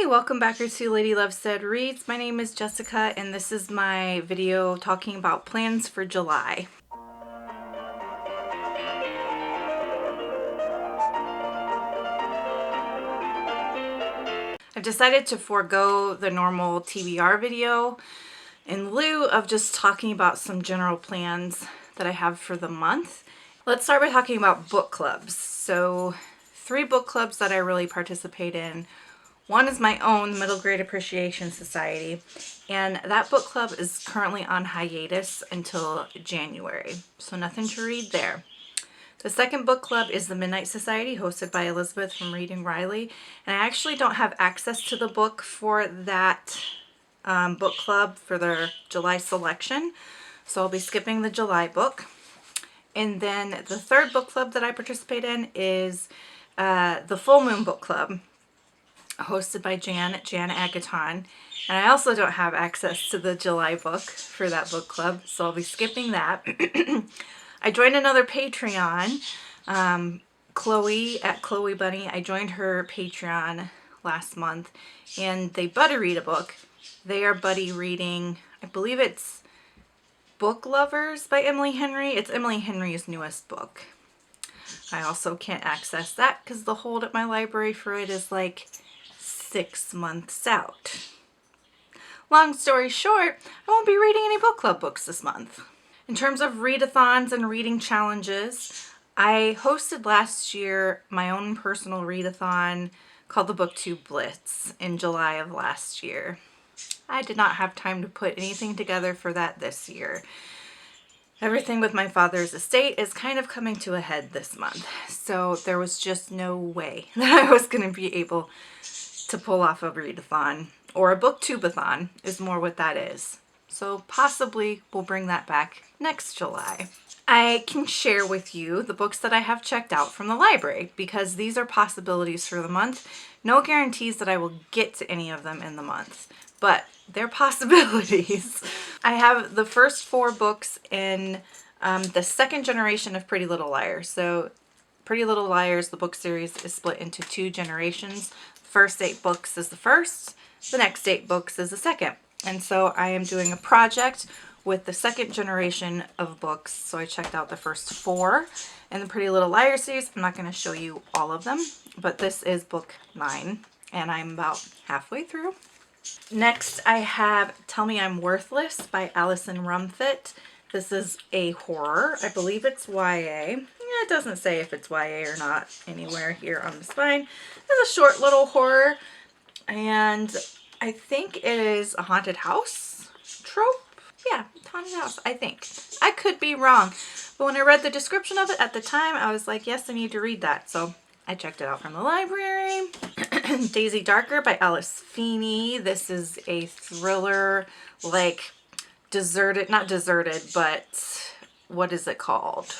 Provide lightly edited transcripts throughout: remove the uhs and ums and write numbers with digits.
Hey, welcome back to Lady Love Said Reads. My name is Jessica and this is my video talking about plans for July. I've decided to forego the normal TBR video in lieu of just talking about some general plans that I have for the month. Let's start by talking about book clubs. So 3 book clubs that I really participate in. One is my own Middle Grade Appreciation Society, and that book club is currently on hiatus until January, so nothing to read there. The second book club is the Midnight Society, hosted by Elizabeth from Reading Riley, and I actually don't have access to the book for that book club for their July selection, so I'll be skipping the July book. And then the third book club that I participate in is the Full Moon Book Club, hosted by Jan Agaton, and I also don't have access to the July book for that book club, so I'll be skipping that. I joined another Patreon, Chloe at Chloe Bunny. I joined her Patreon last month, and they buddy read a book. They are buddy reading, I believe it's Book Lovers by Emily Henry. It's Emily Henry's newest book. I also can't access that because the hold at my library for it is like 6 months out. Long story short, I won't be reading any book club books this month. In terms of readathons and reading challenges, I hosted last year my own personal readathon called the BookTube Blitz in July of last year. I did not have time to put anything together for that this year. Everything with my father's estate is kind of coming to a head this month, so there was just no way that I was going to be able to pull off a readathon, or a booktubeathon is more what that is. So possibly we'll bring that back next July. I can share with you the books that I have checked out from the library because these are possibilities for the month. No guarantees that I will get to any of them in the month, but they're possibilities. I have the first 4 books in the second generation of Pretty Little Liars. So Pretty Little Liars, the book series, is split into 2 generations. First 8 books is the first, the next 8 books is the second. And so I am doing a project with the second generation of books. So I checked out the first 4 in the Pretty Little Liars series. I'm not going to show you all of them, but this is book 9 and I'm about halfway through. Next I have Tell Me I'm Worthless by Alison Rumfitt. This is a horror. I believe it's YA. It doesn't say if it's YA or not anywhere here on the spine. It's a short little horror, and I think it is a haunted house trope. Yeah, haunted house, I think. I could be wrong, but when I read the description of it at the time, I was like, yes, I need to read that. So I checked it out from the library. Daisy Darker by Alice Feeney. This is a thriller, like deserted, not deserted, but what is it called?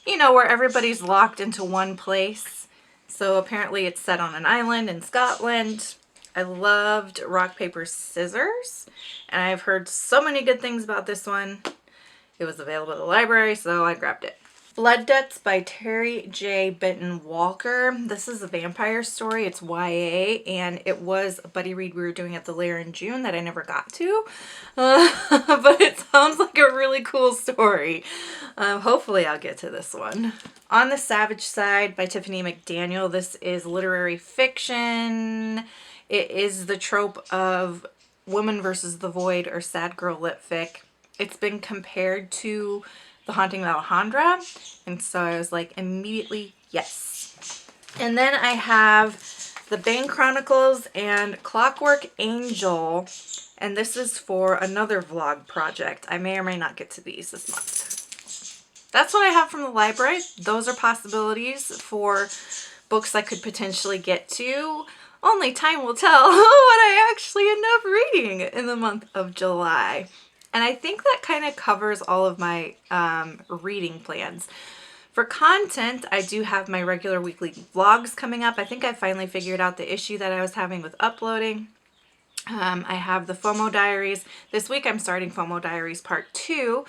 You know, where everybody's locked into one place. So apparently it's set on an island in Scotland. I loved Rock, Paper, Scissors, and I've heard so many good things about this one. It was available at the library, so I grabbed it. Blood Debts by Terry J. Benton Walker. This is a vampire story. It's YA, and it was a buddy read we were doing at the Lair in June that I never got to. But it sounds like a really cool story. Hopefully I'll get to this one. On the Savage Side by Tiffany McDaniel. This is literary fiction. It is the trope of woman versus the void, or sad girl lit fic. It's been compared to The Haunting of Alejandra, and so I was like, immediately, yes. And then I have The Bane Chronicles and Clockwork Angel, and this is for another vlog project. I may or may not get to these this month. That's what I have from the library. Those are possibilities for books I could potentially get to. Only time will tell what I actually end up reading in the month of July. And I think that kind of covers all of my reading plans. For content, I do have my regular weekly vlogs coming up. I think I finally figured out the issue that I was having with uploading. I have the FOMO Diaries. This week I'm starting FOMO Diaries Part 2.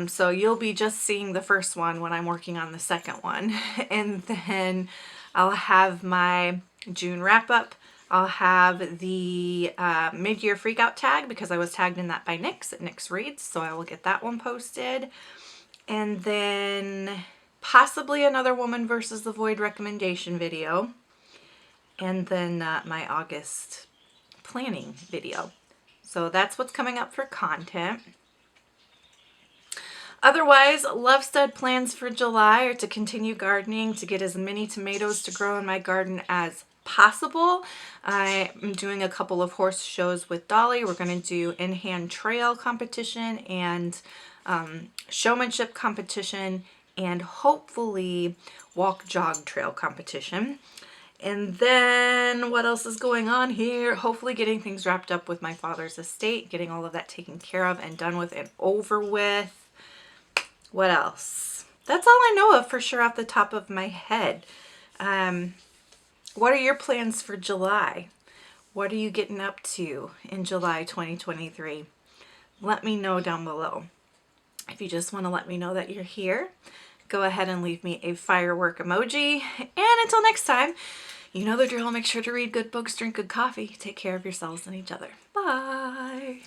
So you'll be just seeing the first one when I'm working on the second one. And then I'll have my June wrap up. I'll have the mid-year freakout tag because I was tagged in that by Nyx at Nyx Reads, so I will get that one posted. And then possibly another Woman versus the Void recommendation video. And then my August planning video. So that's what's coming up for content. Otherwise, Lovestead plans for July are to continue gardening, to get as many tomatoes to grow in my garden as possible. I am doing a couple of horse shows with Dolly. We're going to do in-hand trail competition and showmanship competition, and hopefully walk jog trail competition. And then what else is going on here? Hopefully getting things wrapped up with my father's estate, getting all of that taken care of and done with and over with. What else? That's all I know of for sure off the top of my head. What are your plans for July? What are you getting up to in July 2023? Let me know down below. If you just want to let me know that you're here, go ahead and leave me a firework emoji. And until next time, you know the drill. Make sure to read good books, drink good coffee, take care of yourselves and each other. Bye.